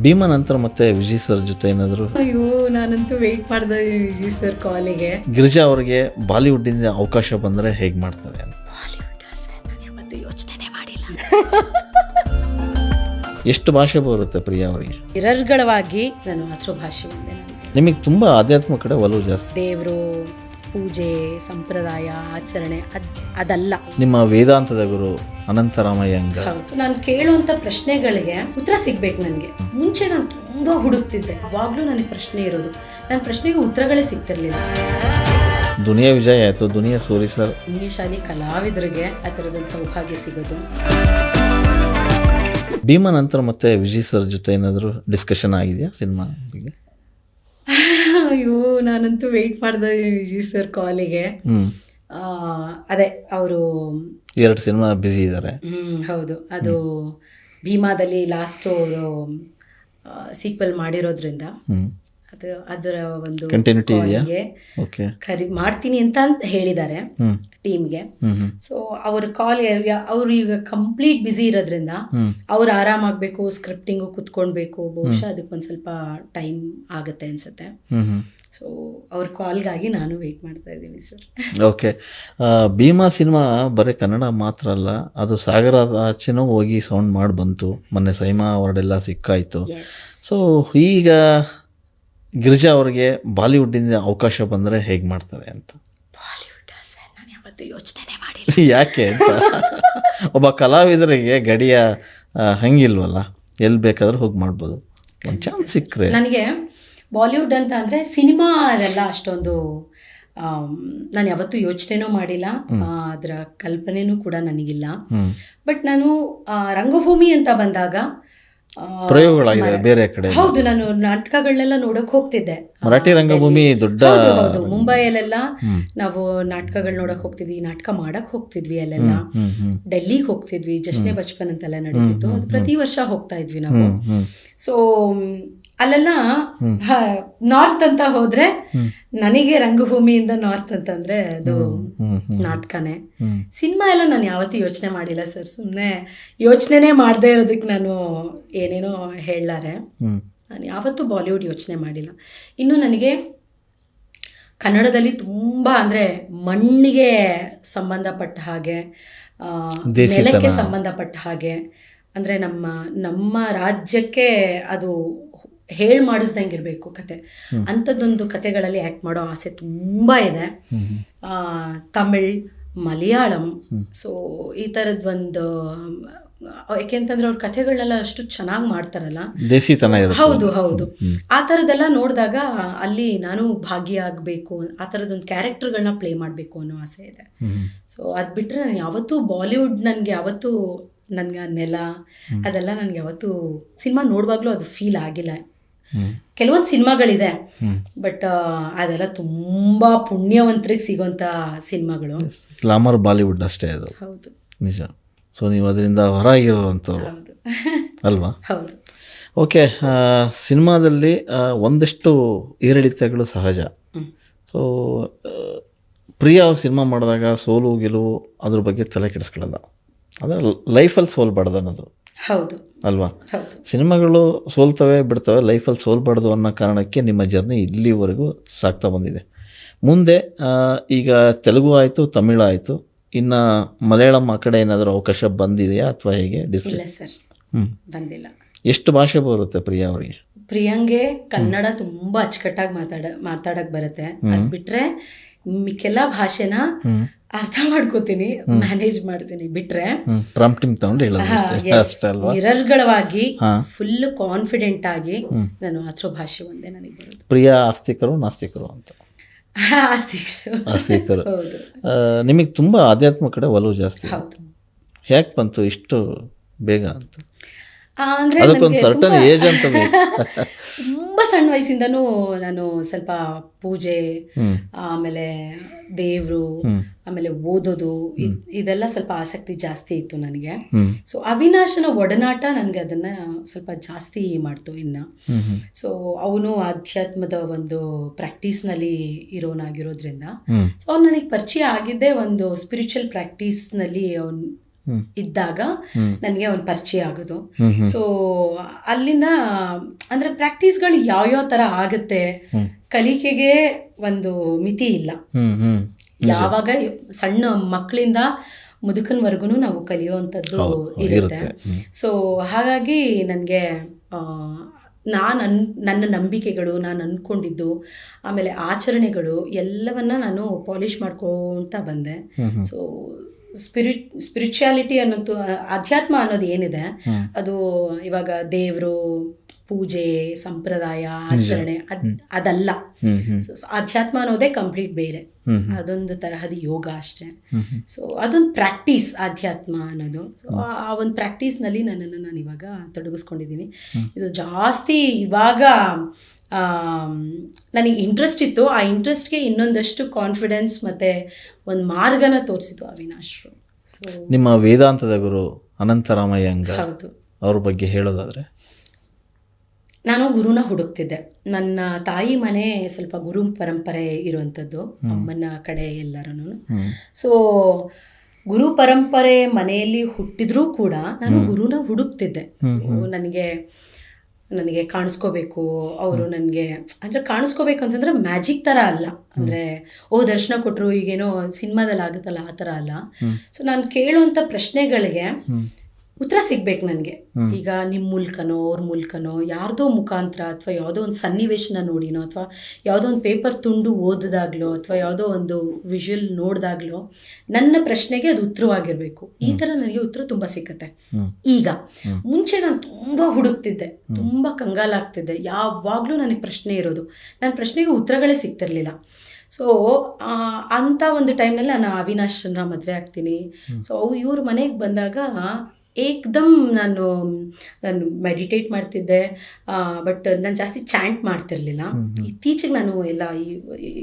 ಭೀಮಾ ನಂತರ ಮತ್ತೆ ವಿಜಯ್ ಸರ್ ಜೊತೆ ಏನಾದ್ರು? ಅಯ್ಯೋ, ನಾನಂತೂ ವೆಯ್ಟ್ ಮಾಡ್ದೆ ವಿಜಯ್ ಸರ್ ಕಾಲಿಗೆ. ಗಿರಿಜಾ ಅವರಿಗೆ ಬಾಲಿವುಡ್ ಇಂದ ಅವಕಾಶ ಬಂದ್ರೆ ಹೇಗ್ ಮಾಡ್ತಾರೆ ಅಂತ? ಯೋಚನೆ ಮಾಡಿಲ್ಲ. ಎಷ್ಟು ಭಾಷೆ ಬರುತ್ತೆ ಪ್ರಿಯಾ ಅವರಿಗೆ? ನಿರರ್ಗಳವಾಗಿ ನಾನು ಮಾತೃಭಾಷೆ ಒಂದೇ. ನಿಮಗೆ ತುಂಬಾ ಆಧ್ಯಾತ್ಮ ಕಡೆ ಒಲವು ಜಾಸ್ತಿ. ದೇವರು, ಪೂಜೆ, ಸಂಪ್ರದಾಯ, ಆಚರಣೆ ಅದಲ್ಲ. ನಿಮ್ಮ ವೇದಾಂತದ ಗುರು ಅನಂತರಾಮಯ್ಯಂಗ. ನಾನು ಕೇಳುವಂತ ಪ್ರಶ್ನೆಗಳಿಗೆ ಉತ್ತರ ಸಿಗ್ಬೇಕು ನನಗೆ. ಮುಂಚೆ ನಾನು ತುಂಬಾ ಹುಡುಕ್ತಿದ್ದೆ, ಅವಾಗ್ಲೂ ನನಗೆ ಪ್ರಶ್ನೆ ಇರೋದು. ನನ್ನ ಪ್ರಶ್ನೆಗೆ ಉತ್ತರಗಳೇ ಸಿಗ್ತಿರ್ಲಿಲ್ಲ. ದುನಿಯಾ ವಿಜಯ್ ಆಯ್ತು, ದುನಿಯಾ ಸೂರಿ ಸರ್. ಪುಣ್ಯಶಾಲಿ ಕಲಾವಿದರಿಗೆ ಆ ಥರದೊಂದು ಸೌಭಾಗ್ಯ ಸಿಗೋದು. ಭೀಮಾ ನಂತರ ಮತ್ತೆ ವಿಜಯ್ ಸರ್ ಜೊತೆ ಏನಾದ್ರು ಡಿಸ್ಕಷನ್ ಆಗಿದೆಯಾ ಸಿನಿಮಾ ಬಗ್ಗೆ? ಅಯ್ಯೋ, ನಾನಂತೂ ವೆಯ್ಟ್ ಮಾಡ್ದೆ ವಿಜಯ್ ಸರ್ ಕಾಲಿಗೆ. ಅದೇ ಅವರು 2 ಸಿನಿಮಾ ಬ್ಯುಸಿ ಇದ್ದಾರೆ. ಹೌದು. ಅದು ಭೀಮಾದಲ್ಲಿ ಲಾಸ್ಟ್ ಅವರು ಸೀಕ್ವೆಲ್ ಮಾಡಿರೋದ್ರಿಂದ ಅದು ಅದರ ಒಂದು ಕಂಟಿನ್ಯೂಟಿ ಇದೆಯಾ? ಓಕೆ, ಮಾಡ್ತೀನಿ ಅಂತ ಹೇಳಿದ್ದಾರೆ ಟೀಮ್ಗೆ. ಸೊ ಅವ್ರ ಕಾಲ್, ಅವ್ರು ಈಗ ಕಂಪ್ಲೀಟ್ ಬ್ಯುಸಿ ಇರೋದ್ರಿಂದ ಅವ್ರು ಆರಾಮಾಗಬೇಕು, ಸ್ಕ್ರಿಪ್ಟಿಂಗು ಕುತ್ಕೊಳ್ಬೇಕು. ಬಹುಶಃ ಅದಕ್ಕೆ ಒಂದು ಸ್ವಲ್ಪ ಟೈಮ್ ಆಗುತ್ತೆ ಅನ್ಸುತ್ತೆ. ಸೊ ಅವ್ರ ಕಾಲ್ಗಾಗಿ ನಾನು ವೆಯ್ಟ್ ಮಾಡ್ತಾ ಇದ್ದೀನಿ ಸರ್. ಓಕೆ, ಭೀಮಾ ಸಿನಿಮಾ ಬರೀ ಕನ್ನಡ ಮಾತ್ರ ಅಲ್ಲ, ಅದು ಸಾಗರದ ಆಚೆನೂ ಹೋಗಿ ಸೌಂಡ್ ಮಾಡಿ ಬಂತು. ಮೊನ್ನೆ ಸೈಮಾ ಅವಾರ್ಡ್ ಎಲ್ಲ ಸಿಕ್ಕಾಯಿತು. ಸೊ ಈಗ ಗಿರಿಜಾ ಅವರಿಗೆ ಬಾಲಿವುಡ್ಡಿಂದ ಅವಕಾಶ ಬಂದರೆ ಹೇಗೆ ಮಾಡ್ತಾರೆ ಅಂತ? ಬಾಲಿವುಡ್ ಸರ್, ನಾನು ಯಾವತ್ತೂ ಯೋಚನೆ ಮಾಡಿಲ್ಲ. ಯಾಕೆ ಅಂತ? ಒಬ್ಬ ಕಲಾವಿದರಿಗೆ ಗಡಿಯ ಹಂಗಿಲ್ವಲ್ಲ, ಎಲ್ಲಿ ಬೇಕಾದ್ರೂ ಹೋಗಿ ಮಾಡ್ಬೋದು. ಒಂದು ಚಾನ್ಸ್ ಸಿಕ್ಕರೆ. ನನಗೆ ಬಾಲಿವುಡ್ ಅಂತ ಅಂದರೆ ಸಿನಿಮಾ ಅದೆಲ್ಲ ಅಷ್ಟೊಂದು ನಾನು ಯಾವತ್ತೂ ಯೋಚನೆನೂ ಮಾಡಿಲ್ಲ. ಅದರ ಕಲ್ಪನೆನೂ ಕೂಡ ನನಗಿಲ್ಲ. ಬಟ್ ನಾನು ರಂಗಭೂಮಿ ಅಂತ ಬಂದಾಗ ಪ್ರಯೋಗಗಳಾಗಿದೆ ಬೇರೆ ಕಡೆ. ಹೌದು, ನಾನು ನಾಟಕಗಳನ್ನೆಲ್ಲ ನೋಡಕ್ ಹೋಗ್ತಿದ್ದೆ. ಮರಾಠಿ ರಂಗಭೂಮಿ ದೊಡ್ಡ. ಹೌದು, ಮುಂಬೈಯಲ್ಲೆಲ್ಲ ನಾವು ನಾಟಕಗಳು ನೋಡಕ್ ಹೋಗ್ತಿದ್ವಿ, ನಾಟಕ ಮಾಡಕ್ ಹೋಗ್ತಿದ್ವಿ. ಅಲ್ಲೆಲ್ಲ ಡೆಲ್ಲಿಗೆ ಹೋಗ್ತಿದ್ವಿ, ಜಶ್ನೆ ಬಚ್ಪನ್ ಅಂತೆಲ್ಲ ನಡೀತಿತ್ತು. ಅದು ಪ್ರತಿ ವರ್ಷ ಹೋಗ್ತಾ ಇದ್ವಿ ನಾವು. ಸೊ ಅಲ್ಲೆಲ್ಲ ನಾರ್ತ್ ಅಂತ ಹೋದ್ರೆ, ನನಗೆ ರಂಗಭೂಮಿಯಿಂದ ನಾರ್ತ್ ಅಂತಂದ್ರೆ ಅದು ನಾಟಕನೇ. ಸಿನಿಮಾ ಎಲ್ಲ ನಾನು ಯಾವತ್ತೂ ಯೋಚನೆ ಮಾಡಿಲ್ಲ ಸರ್. ಸುಮ್ಮನೆ ಯೋಚನೆನೇ ಮಾಡದೇ ಇರೋದಕ್ಕೆ ನಾನು ಏನೇನೋ ಹೇಳಾರೆ. ನಾನು ಯಾವತ್ತೂ ಬಾಲಿವುಡ್ ಯೋಚನೆ ಮಾಡಿಲ್ಲ. ಇನ್ನು ನನಗೆ ಕನ್ನಡದಲ್ಲಿ ತುಂಬ ಅಂದರೆ ಮಣ್ಣಿಗೆ ಸಂಬಂಧಪಟ್ಟ ಹಾಗೆ, ನೆಲಕ್ಕೆ ಸಂಬಂಧಪಟ್ಟ ಹಾಗೆ, ಅಂದರೆ ನಮ್ಮ ರಾಜ್ಯಕ್ಕೆ ಅದು ಮಾಡಿಸ್ದಂಗೆ ಇರಬೇಕು ಕತೆ. ಅಂಥದ್ದೊಂದು ಕತೆಗಳಲ್ಲಿ ಆ್ಯಕ್ಟ್ ಮಾಡೋ ಆಸೆ ತುಂಬ ಇದೆ. ತಮಿಳ್, ಮಲಯಾಳಂ, ಸೊ ಈ ಥರದ್ದೊಂದು, ಯಾಕೆಂತಂದ್ರೆ ಅವ್ರ ಕಥೆಗಳನ್ನೆಲ್ಲ ಅಷ್ಟು ಚೆನ್ನಾಗಿ ಮಾಡ್ತಾರಲ್ಲ. ಹೌದು ಹೌದು, ಆ ಥರದ್ದೆಲ್ಲ ನೋಡಿದಾಗ ಅಲ್ಲಿ ನಾನು ಭಾಗಿಯಾಗಬೇಕು, ಆ ಥರದೊಂದು ಕ್ಯಾರೆಕ್ಟರ್ಗಳನ್ನ ಪ್ಲೇ ಮಾಡಬೇಕು ಅನ್ನೋ ಆಸೆ ಇದೆ. ಸೊ ಅದು ಬಿಟ್ಟರೆ ನಾನು ಯಾವತ್ತೂ ಬಾಲಿವುಡ್, ನನಗೆ ಯಾವತ್ತೂ ನನಗೆ ನೆಲ ಅದೆಲ್ಲ ನನಗೆ ಯಾವತ್ತೂ ಸಿನಿಮಾ ನೋಡುವಾಗಲೂ ಅದು ಫೀಲ್ ಆಗಿಲ್ಲ. ಕೆಲವೊಂದು ಸಿನಿಮಾಗಳಿದೆ, ಬಟ್ ಅದೆಲ್ಲ ತುಂಬ ಪುಣ್ಯವಂತರಿಗೆ ಸಿಗೋಂಥ ಸಿನಿಮಾಗಳು. ಗ್ಲಾಮರ್ ಬಾಲಿವುಡ್ ಅಷ್ಟೇ ಅದು. ಹೌದು, ನಿಜ. ಸೊ ನೀವು ಅದರಿಂದ ಹೊರಗಿರೋವಂಥವ್ರು ಅಲ್ವಾ? ಹೌದು. ಓಕೆ, ಸಿನಿಮಾದಲ್ಲಿ ಒಂದಷ್ಟು ಏರಿಳಿತಗಳು ಸಹಜ. ಸೊ ಪ್ರಿಯಾ ಅವ್ರು ಸಿನಿಮಾ ಮಾಡಿದಾಗ ಸೋಲು ಗೆಲುವು ಅದ್ರ ಬಗ್ಗೆ ತಲೆ ಕೆಡಿಸ್ಕೊಳ್ಳಲ್ಲ. ಆದರೆ ಲೈಫಲ್ಲಿ ಸೋಲ್ಬಾರ್ದು ಅನ್ನೋದು. ಹೌದು ಅಲ್ವಾ? ಸಿನಿಮಾಗಳು ಸೋಲ್ತವೆ ಬಿಡ್ತವೆ, ಲೈಫಲ್ಲಿ ಸೋಲ್ಬಾರ್ದು ಅನ್ನೋ ಕಾರಣಕ್ಕೆ ನಿಮ್ಮ ಜರ್ನಿ ಇಲ್ಲಿವರೆಗೂ ಸಾಗ್ತಾ ಬಂದಿದೆ. ಮುಂದೆ ಈಗ ತೆಲುಗು ಆಯಿತು, ತಮಿಳು ಆಯಿತು, ಇನ್ನು ಮಲಯಾಳಂ ಆ ಕಡೆ ಏನಾದರೂ ಅವಕಾಶ ಬಂದಿದೆಯಾ ಅಥವಾ ಹೇಗೆ? ಇಲ್ಲ ಸರ್, ಬಂದಿಲ್ಲ. ಎಷ್ಟು ಭಾಷೆ ಬರುತ್ತೆ ಪ್ರಿಯಾ ಅವರಿಗೆ? ಪ್ರಿಯಾಂಗೆ ಕನ್ನಡ ತುಂಬ ಅಚ್ಚುಕಟ್ಟಾಗಿ ಮಾತಾಡಕ್ಕೆ ಬರುತ್ತೆ. ಅದು ಬಿಟ್ಟರೆ ಮಿಕ್ಕೆಲ್ಲ ಭಾಷೆನ ಅರ್ಥ ಮಾಡ್ಕೋತೀನಿ, ಮ್ಯಾನೇಜ್ ಮಾಡ್ತೀನಿ. ಬಿಟ್ರೆ ಪ್ರಾಂಪ್ಟಿಂಗ್ ತಗೊಂಡು ನಿರರ್ಗಳವಾಗಿ ಫುಲ್ ಕಾನ್ಫಿಡೆಂಟ್ ಆಗಿ ನಾನು ಮಾತೃಭಾಷೆ ಒಂದೇ ನನಗೆ ಬರೋದು. ಪ್ರಿಯಾ ಆಸ್ತಿಕರು ನಾಸ್ತಿಕರು ಅಂತ? ಆಸ್ತಿಕರು. ನಿಮಗೆ ತುಂಬಾ ಆಧ್ಯಾತ್ಮ ಕಡೆ ಒಲವು ಜಾಸ್ತಿ. ಹೌದು. ಹೇಗೆ ಬಂತು ಇಷ್ಟು ಬೇಗ ಅಂತ? ಅಂದ್ರೆ ಅದಕ್ಕೊಂದು ಸರ್ಟನ್ ಏಜ್ ಅಂತ. ತುಂಬ ಸಣ್ಣ ವಯಸ್ಸಿಂದನೂ ನಾನು ಸ್ವಲ್ಪ ಪೂಜೆ, ಆಮೇಲೆ ದೇವರು, ಆಮೇಲೆ ಓದೋದು, ಇದೆಲ್ಲ ಸ್ವಲ್ಪ ಆಸಕ್ತಿ ಜಾಸ್ತಿ ಇತ್ತು ನನಗೆ. ಸೊ ಅವಿನಾಶನ ಒಡನಾಟ ನನಗೆ ಅದನ್ನ ಸ್ವಲ್ಪ ಜಾಸ್ತಿ ಮಾಡ್ತು ಇನ್ನ. ಸೊ ಅವನು ಆಧ್ಯಾತ್ಮದ ಒಂದು ಪ್ರಾಕ್ಟೀಸ್ನಲ್ಲಿ ಇರೋನಾಗಿರೋದ್ರಿಂದ, ಸೊ ಅವ್ನು ನನಗೆ ಪರಿಚಯ ಆಗಿದ್ದೇ ಒಂದು ಸ್ಪಿರಿಚುವಲ್ ಪ್ರಾಕ್ಟೀಸ್ನಲ್ಲಿ. ಅವನು ಇದ್ದಾಗ ನನಗೆ ಒಂದು ಪರಿಚಯ ಆಗೋದು. ಸೊ ಅಲ್ಲಿಂದ ಅಂದ್ರೆ ಪ್ರಾಕ್ಟೀಸ್ಗಳು ಯಾವ್ಯಾವ ತರ ಆಗುತ್ತೆ, ಕಲಿಕೆಗೆ ಒಂದು ಮಿತಿ ಇಲ್ಲ. ಯಾವಾಗ ಸಣ್ಣ ಮಕ್ಕಳಿಂದ ಮುದುಕನ್ವರೆಗೂ ನಾವು ಕಲಿಯುವಂಥದ್ದು ಇರುತ್ತೆ. ಸೊ ಹಾಗಾಗಿ ನನಗೆ ನನ್ನ ನಂಬಿಕೆಗಳು, ನಾನು ಅಂದ್ಕೊಂಡಿದ್ದು, ಆಮೇಲೆ ಆಚರಣೆಗಳು ಎಲ್ಲವನ್ನ ನಾನು ಪಾಲಿಷ್ ಮಾಡ್ಕೊಳ್ತಾ ಬಂದೆ. ಸೊ ಸ್ಪಿರಿಚುಯಾಲಿಟಿ ಅನ್ನೋದು, ಅಧ್ಯಾತ್ಮ ಅನ್ನೋದು ಏನಿದೆ ಅದು ಇವಾಗ ದೇವರು, ಪೂಜೆ, ಸಂಪ್ರದಾಯ, ಆಚರಣೆ ಅದಲ್ಲ. ಅಧ್ಯಾತ್ಮ ಅನ್ನೋದೇ ಕಂಪ್ಲೀಟ್ ಬೇರೆ, ಅದೊಂದು ತರಹದ ಯೋಗ ಅಷ್ಟೇ. ಸೊ ಅದೊಂದು ಪ್ರಾಕ್ಟೀಸ್ ಅಧ್ಯಾತ್ಮ ಅನ್ನೋದು. ಸೊ ಆ ಒಂದು ಪ್ರಾಕ್ಟೀಸ್ನಲ್ಲಿ ನನ್ನನ್ನು ನಾನು ಇವಾಗ ತೊಡಗಿಸ್ಕೊಂಡಿದ್ದೀನಿ. ಇದು ಜಾಸ್ತಿ ಇವಾಗ ನನಗೆ ಇಂಟ್ರೆಸ್ಟ್ ಇತ್ತು. ಆ ಇಂಟ್ರೆಸ್ಟ್ಗೆ ಇನ್ನೊಂದಷ್ಟು ಕಾನ್ಫಿಡೆನ್ಸ್ ಮತ್ತು ಒಂದು ಮಾರ್ಗನ ತೋರಿಸಿದ್ದು ಅವಿನಾಶ್ರು. ಸೊ ನಿಮ್ಮ ವೇದಾಂತದ ಗುರು ಅನಂತರಾಮಯ್ಯಂಗ ಹೌದು, ಅವ್ರ ಬಗ್ಗೆ ಹೇಳೋದಾದರೆ, ನಾನು ಗುರುನ ಹುಡುಕ್ತಿದ್ದೆ. ನನ್ನ ತಾಯಿ ಮನೆ ಸ್ವಲ್ಪ ಗುರು ಪರಂಪರೆ ಇರುವಂಥದ್ದು, ಅಮ್ಮನ ಕಡೆ ಎಲ್ಲರೂ. ಸೊ ಗುರು ಪರಂಪರೆ ಮನೆಯಲ್ಲಿ ಹುಟ್ಟಿದ್ರೂ ಕೂಡ ನಾನು ಗುರುನ ಹುಡುಕ್ತಿದ್ದೆ. ಸೊ ನನಗೆ ಕಾಣಿಸ್ಕೋಬೇಕು, ಅವರು ನನಗೆ ಅಂದರೆ ಕಾಣಿಸ್ಕೋಬೇಕು ಅಂತಂದ್ರೆ ಮ್ಯಾಜಿಕ್ ಥರ ಅಲ್ಲ, ಅಂದರೆ ದರ್ಶನ ಕೊಟ್ಟರು ಈಗೇನೋ ಸಿನಿಮಾದಲ್ಲಿ ಆಗುತ್ತಲ್ಲ ಆ ಥರ ಅಲ್ಲ. ಸೊ ನಾನು ಕೇಳುವಂಥ ಪ್ರಶ್ನೆಗಳಿಗೆ ಉತ್ತರ ಸಿಗ್ಬೇಕು ನನಗೆ. ಈಗ ನಿಮ್ಮ ಮೂಲಕನೋ ಅವ್ರ ಮೂಲಕನೋ ಯಾರ್ದೋ ಮುಖಾಂತರ ಅಥವಾ ಯಾವುದೋ ಒಂದು ಸನ್ನಿವೇಶನ ನೋಡಿನೋ ಅಥವಾ ಯಾವುದೋ ಒಂದು ಪೇಪರ್ ತುಂಡು ಓದಿದಾಗ್ಲೋ ಅಥವಾ ಯಾವುದೋ ಒಂದು ವಿಷುವಲ್ ನೋಡಿದಾಗ್ಲೋ ನನ್ನ ಪ್ರಶ್ನೆಗೆ ಅದು ಉತ್ತರವಾಗಿರಬೇಕು. ಈ ಥರ ನನಗೆ ಉತ್ತರ ತುಂಬ ಸಿಕ್ಕತ್ತೆ. ಈಗ ಮುಂಚೆ ನಾನು ತುಂಬ ಹುಡುಕ್ತಿದ್ದೆ, ತುಂಬ ಕಂಗಾಲಾಗ್ತಿದ್ದೆ. ಯಾವಾಗಲೂ ನನಗೆ ಪ್ರಶ್ನೆ ಇರೋದು, ನನ್ನ ಪ್ರಶ್ನೆಗೆ ಉತ್ತರಗಳೇ ಸಿಗ್ತಿರ್ಲಿಲ್ಲ. ಸೊ ಅಂಥ ಒಂದು ಟೈಮ್ನಲ್ಲಿ ನಾನು ಅವಿನಾಶ್ನ ಮದುವೆ ಆಗ್ತೀನಿ. ಸೊ ಇವ್ರ ಮನೆಗೆ ಬಂದಾಗ ಏಕ್ದಮ್ ನಾನು ಮೆಡಿಟೇಟ್ ಮಾಡ್ತಿದ್ದೆ, ಬಟ್ ನಾನು ಜಾಸ್ತಿ ಚಾಂಟ್ ಮಾಡ್ತಿರ್ಲಿಲ್ಲ. ಇತ್ತೀಚೆಗೆ ನಾನು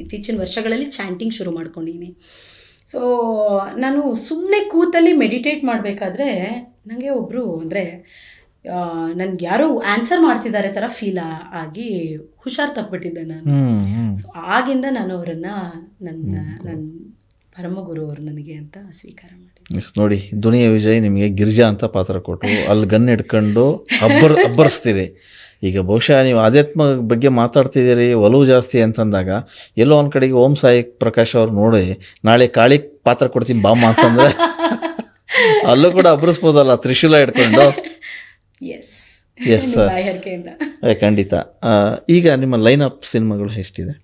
ಇತ್ತೀಚಿನ ವರ್ಷಗಳಲ್ಲಿ ಚಾಂಟಿಂಗ್ ಶುರು ಮಾಡ್ಕೊಂಡಿದ್ದೀನಿ. ಸೊ ನಾನು ಸುಮ್ಮನೆ ಕೂತಲ್ಲಿ ಮೆಡಿಟೇಟ್ ಮಾಡಬೇಕಾದ್ರೆ ನನಗೆ ಒಬ್ಬರು ಅಂದರೆ ನನ್ಗೆ ಯಾರೋ ಆನ್ಸರ್ ಮಾಡ್ತಿದ್ದಾರೆ ಥರ ಫೀಲ್ ಆಗಿ ಹುಷಾರು ತಪ್ಪಿಬಿಟ್ಟಿದ್ದೆ ನಾನು. ಸೊ ಆಗಿಂದ ನಾನು ಅವರನ್ನು ನನ್ನ ಪರಮಗುರು ಅವರು ನನಗೆ ಅಂತ ಸ್ವೀಕಾರ ಮಾಡಿ. ನೋಡಿ, ದುನಿಯಾ ವಿಜಯ್ ನಿಮಗೆ ಗಿರಿಜಾ ಅಂತ ಪಾತ್ರ ಕೊಟ್ಟರು, ಅಲ್ಲಿ ಗನ್ ಇಟ್ಕೊಂಡು ಅಬ್ಬರಿಸ್ತೀರಿ. ಈಗ ಬಹುಶಃ ನೀವು ಆಧ್ಯಾತ್ಮ ಬಗ್ಗೆ ಮಾತಾಡ್ತಿದ್ದೀರಿ, ಒಲವು ಜಾಸ್ತಿ ಅಂತಂದಾಗ ಎಲ್ಲೋ ಒಂದು ಕಡೆಗೆ ಓಂ ಸಾಯಿ ಪ್ರಕಾಶ್ ಅವ್ರು ನೋಡಿ ನಾಳೆ ಕಾಳಿ ಪಾತ್ರ ಕೊಡ್ತೀನಿ ಬಾಮ್ಮ ಅಂತಂದರೆ ಅಲ್ಲೂ ಕೂಡ ಅಬ್ಬರಿಸ್ಬೋದಲ್ಲ ತ್ರಿಶೂಲ ಇಟ್ಕೊಂಡು. ಎಸ್ ಖಂಡಿತ. ಈಗ ನಿಮ್ಮ ಲೈನ್ ಅಪ್ ಸಿನಿಮಾಗಳು ಎಷ್ಟಿದೆ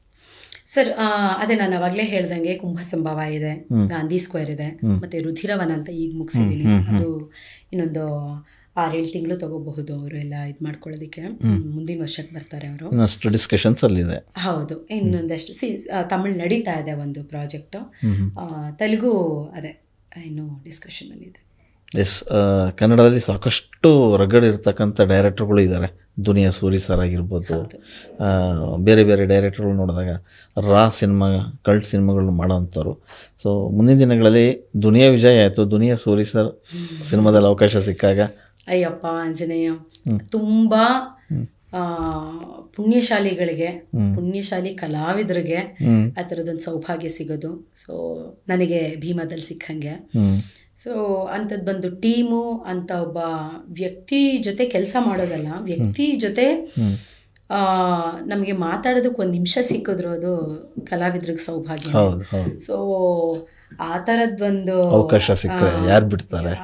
ಸರ್? ಅದೇ ನಾನು ಅವಾಗಲೇ ಹೇಳ್ದಂಗೆ ಕುಂಭ ಸಂಭವ ಇದೆ, ಗಾಂಧಿ ಸ್ಕ್ವೇರ್ ಇದೆ, ಮತ್ತೆ ರುಧಿರವನ ಅಂತ ಈಗ ಮುಗಿಸಿದ್ದೀನಿ. ಅದು ಇನ್ನೊಂದು 6-7 ತಿಂಗಳು ತಗೋಬಹುದು ಅವರು ಎಲ್ಲ ಇದು ಮಾಡ್ಕೊಳ್ಳೋದಕ್ಕೆ. ಮುಂದಿನ ವರ್ಷಕ್ಕೆ ಬರ್ತಾರೆ ಅವರು. ಇನ್ನಷ್ಟು ಡಿಸ್ಕಷನ್ಸ್ ಅಲ್ಲಿದೆ. ಹೌದು, ಇನ್ನೊಂದಷ್ಟು ತಮಿಳ್ ನಡೀತಾ ಇದೆ ಒಂದು ಪ್ರಾಜೆಕ್ಟ್. ತೆಲುಗು ಅದೇ ಇನ್ನು ಡಿಸ್ಕಷನ್ ಅಲ್ಲಿ ಇದೆ. ಎಸ್, ಕನ್ನಡದಲ್ಲಿ ಸಾಕಷ್ಟು ರಗಡಿರ್ತಕ್ಕಂಥ ಡೈರೆಕ್ಟರ್ಗಳು ಇದ್ದಾರೆ. ದುನಿಯಾ ಸೂರಿ ಸರ್ ಆಗಿರ್ಬೋದು, ಬೇರೆ ಬೇರೆ ಡೈರೆಕ್ಟರ್ಗಳು ನೋಡಿದಾಗ ಸಿನಿಮಾ ಕಲ್ಟ್ ಸಿನಿಮಾಗಳನ್ನ ಮಾಡೋವಂಥವ್ರು. ಸೊ ಮುಂದಿನ ದಿನಗಳಲ್ಲಿ ದುನಿಯಾ ವಿಜಯ್ ಆಯಿತು, ದುನಿಯಾ ಸೂರಿ ಸರ್ ಸಿನಿಮಾದಲ್ಲಿ ಅವಕಾಶ ಸಿಕ್ಕಾಗ ಅಯ್ಯಪ್ಪ ಆಂಜನೇಯ, ತುಂಬ ಪುಣ್ಯಶಾಲಿಗಳಿಗೆ, ಪುಣ್ಯಶಾಲಿ ಕಲಾವಿದರಿಗೆ ಆ ಥರದೊಂದು ಸೌಭಾಗ್ಯ ಸಿಗೋದು. ಸೊ ನನಗೆ ಭೀಮಾದಲ್ಲಿ ಸಿಕ್ಕಂಗೆ. ಸೊ ಅಂಥದ್ದು ಬಂದು ಟೀಮು ಅಂತ ಒಬ್ಬ ವ್ಯಕ್ತಿ ಜೊತೆ ಕೆಲಸ ಮಾಡೋದಲ್ಲ, ವ್ಯಕ್ತಿ ಜೊತೆ ನಮಗೆ ಮಾತಾಡೋದಕ್ಕೆ 1 ನಿಮಿಷ ಸಿಕ್ಕಿದ್ರು ಅದು ಕಲಾವಿದ್ರಿಗೆ ಸೌಭಾಗ್ಯ. ಸೊ ಆ ಥರದ್ದೊಂದು ಅವಕಾಶ ಸಿಕ್ಕರೆ ಯಾರು ಬಿಡ್ತಾರೆ.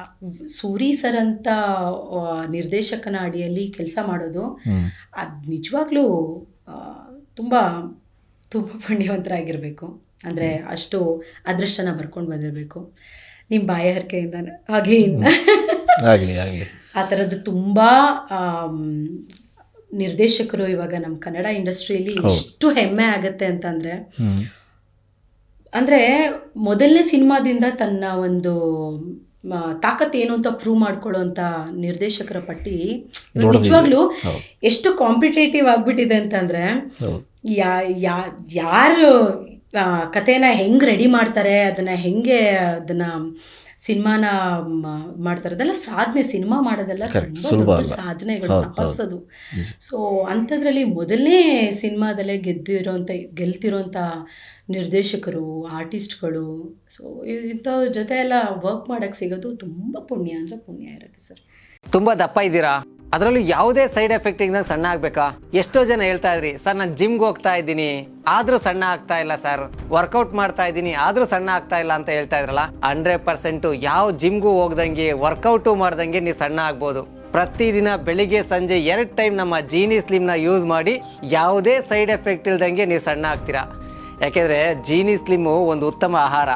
ಸೂರಿ ಸರ್ ಅಂತ ನಿರ್ದೇಶಕನ ಅಡಿಯಲ್ಲಿ ಕೆಲಸ ಮಾಡೋದು ಅದು ನಿಜವಾಗ್ಲೂ ತುಂಬ ತುಂಬ ಪುಣ್ಯವಂತರಾಗಿರಬೇಕು. ಅಂದರೆ ಅಷ್ಟು ಅದೃಷ್ಟನ ಬರ್ಕೊಂಡು ಬಂದಿರಬೇಕು. ನಿಮ್ಮ ಬಾಯ ಹರಕೆಯಿಂದ ಹಾಗೆ ಆ ಥರದ್ದು ತುಂಬ ನಿರ್ದೇಶಕರು ಇವಾಗ ನಮ್ಮ ಕನ್ನಡ ಇಂಡಸ್ಟ್ರಿಯಲ್ಲಿ ಎಷ್ಟು ಹೆಮ್ಮೆ ಆಗುತ್ತೆ ಅಂತಂದರೆ, ಅಂದರೆ ಮೊದಲನೇ ಸಿನಿಮಾದಿಂದ ತನ್ನ ಒಂದು ತಾಕತ್ತೇನು ಅಂತ ಪ್ರೂವ್ ಮಾಡ್ಕೊಳ್ಳೋಂಥ ನಿರ್ದೇಶಕರ ಪಟ್ಟಿ ನಿಜವಾಗ್ಲೂ ಎಷ್ಟು ಕಾಂಪಿಟೇಟಿವ್ ಆಗಿಬಿಟ್ಟಿದೆ ಅಂತಂದರೆ, ಯಾರು ಕಥೆನ ಹೆಂಗೆ ರೆಡಿ ಮಾಡ್ತಾರೆ, ಅದನ್ನು ಸಿನಿಮಾನ ಮಾಡ್ತಾರೆ, ಅದೆಲ್ಲ ಸಾಧನೆ. ಸಿನಿಮಾ ಮಾಡೋದೆಲ್ಲ ತುಂಬ ದೊಡ್ಡ ಸಾಧನೆಗಳು, ತಪಸ್ಸದು. ಸೊ ಅಂಥದ್ರಲ್ಲಿ ಮೊದಲನೇ ಸಿನಿಮಾದಲ್ಲೇ ಗೆಲ್ತಿರೋಂಥ ನಿರ್ದೇಶಕರು, ಆರ್ಟಿಸ್ಟ್ಗಳು, ಸೊ ಇಂಥವ್ರ ಜೊತೆ ಎಲ್ಲ ವರ್ಕ್ ಮಾಡೋಕ್ಕೆ ಸಿಗೋದು ತುಂಬ ಪುಣ್ಯ ಅಂದರೆ ಪುಣ್ಯ ಇರುತ್ತೆ ಸರ್. ತುಂಬ ದಪ್ಪ ಇದ್ದೀರಾ, ಅದರಲ್ಲೂ ಯಾವುದೇ ಸೈಡ್ ಎಫೆಕ್ಟ್ ಇಂದ ಸಣ್ಣ ಆಗ್ಬೇಕಾ? ಎಷ್ಟೋ ಜನ ಹೇಳ್ತಾ ಇದ್ರಿ, ಸರ್ ನಾನು ಜಿಮ್ಗೆ ಹೋಗ್ತಾ ಇದ್ದೀನಿ ಆದ್ರೂ ಸಣ್ಣ ಆಗ್ತಾ ಇಲ್ಲ ಸರ್, ವರ್ಕೌಟ್ ಮಾಡ್ತಾ ಇದ್ದೀನಿ ಆದ್ರೂ ಸಣ್ಣ ಆಗ್ತಾ ಇಲ್ಲ ಅಂತ ಹೇಳ್ತಾ ಇದ್ರಲ್ಲ. 100% ಯಾವ ಜಿಮ್ಗೂ ಹೋಗ್ದಂಗೆ ವರ್ಕೌಟು ಮಾಡ್ದಂಗೆ ನೀವು ಸಣ್ಣ ಆಗ್ಬೋದು. ಪ್ರತಿದಿನ ಬೆಳಿಗ್ಗೆ ಸಂಜೆ 2 ಟೈಮ್ ನಮ್ಮ ಜೀನಿ ಸ್ಲಿಮ್ನ ಯೂಸ್ ಮಾಡಿ ಯಾವುದೇ ಸೈಡ್ ಎಫೆಕ್ಟ್ ಇಲ್ದಂಗೆ ನೀವು ಸಣ್ಣ ಆಗ್ತೀರಾ. ಯಾಕೆಂದ್ರೆ ಜೀನಿ ಸ್ಲಿಮ್ಮು ಒಂದು ಉತ್ತಮ ಆಹಾರ.